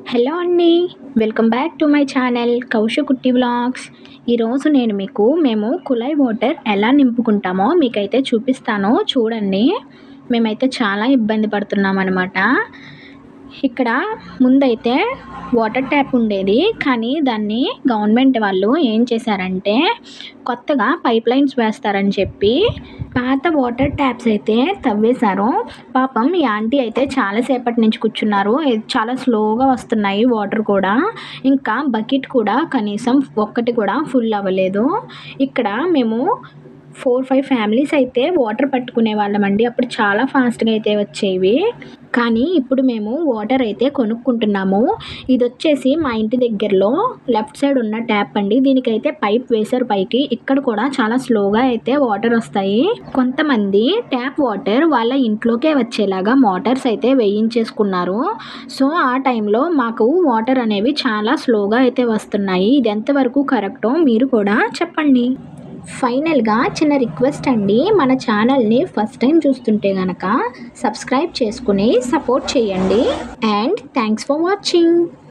Hello అండి. Welcome back to my channel Kousha Kutti vlogs. ఈరోజు నేను మీకు మేము కుళాయి వాటర్ ఎలా నింపుకుంటామో మీకైతే చూపిస్తాను చూడండి. మేమైతే చాలా ఇబ్బంది పడుతున్నామన్నమాట. ఇక్కడ ముందైతే వాటర్ ట్యాప్ ఉండేది, కానీ దాన్ని గవర్నమెంట్ వాళ్ళు ఏం చేశారంటే కొత్తగా పైప్ లైన్స్ వేస్తారని చెప్పి పాత వాటర్ ట్యాప్స్ అయితే తవ్వేశారు. పాపం ఈ ఆంటీ అయితే చాలాసేపటి నుంచి కూర్చున్నారు. చాలా స్లోగా వస్తున్నాయి వాటర్ కూడా. ఇంకా బకెట్ కూడా కనీసం ఒక్కటి కూడా ఫుల్ అవ్వలేదు. ఇక్కడ మేము 4-5 ఫ్యామిలీస్ అయితే వాటర్ పట్టుకునే వాళ్ళమండి. అప్పుడు చాలా ఫాస్ట్గా అయితే వచ్చేవి, కానీ ఇప్పుడు మేము వాటర్ అయితే కొనుక్కుంటున్నాము. ఇది వచ్చేసి మా ఇంటి దగ్గరలో లెఫ్ట్ సైడ్ ఉన్న ట్యాప్ అండి. దీనికైతే పైప్ వేశారు పైకి. ఇక్కడ కూడా చాలా స్లోగా అయితే వాటర్ వస్తాయి. కొంతమంది ట్యాప్ వాటర్ వాళ్ళ ఇంట్లోకే వచ్చేలాగా మోటార్స్ అయితే వేయించేసుకున్నారు. సో ఆ టైంలో మాకు వాటర్ అనేవి చాలా స్లోగా అయితే వస్తున్నాయి. ఇది ఎంతవరకు కరెక్టో మీరు కూడా చెప్పండి. ఫైనల్గా చిన్న రిక్వెస్ట్ అండి, మన ఛానల్ని ఫస్ట్ టైం చూస్తుంటే కనుక సబ్స్క్రైబ్ చేసుకుని సపోర్ట్ చేయండి. And thanks for watching.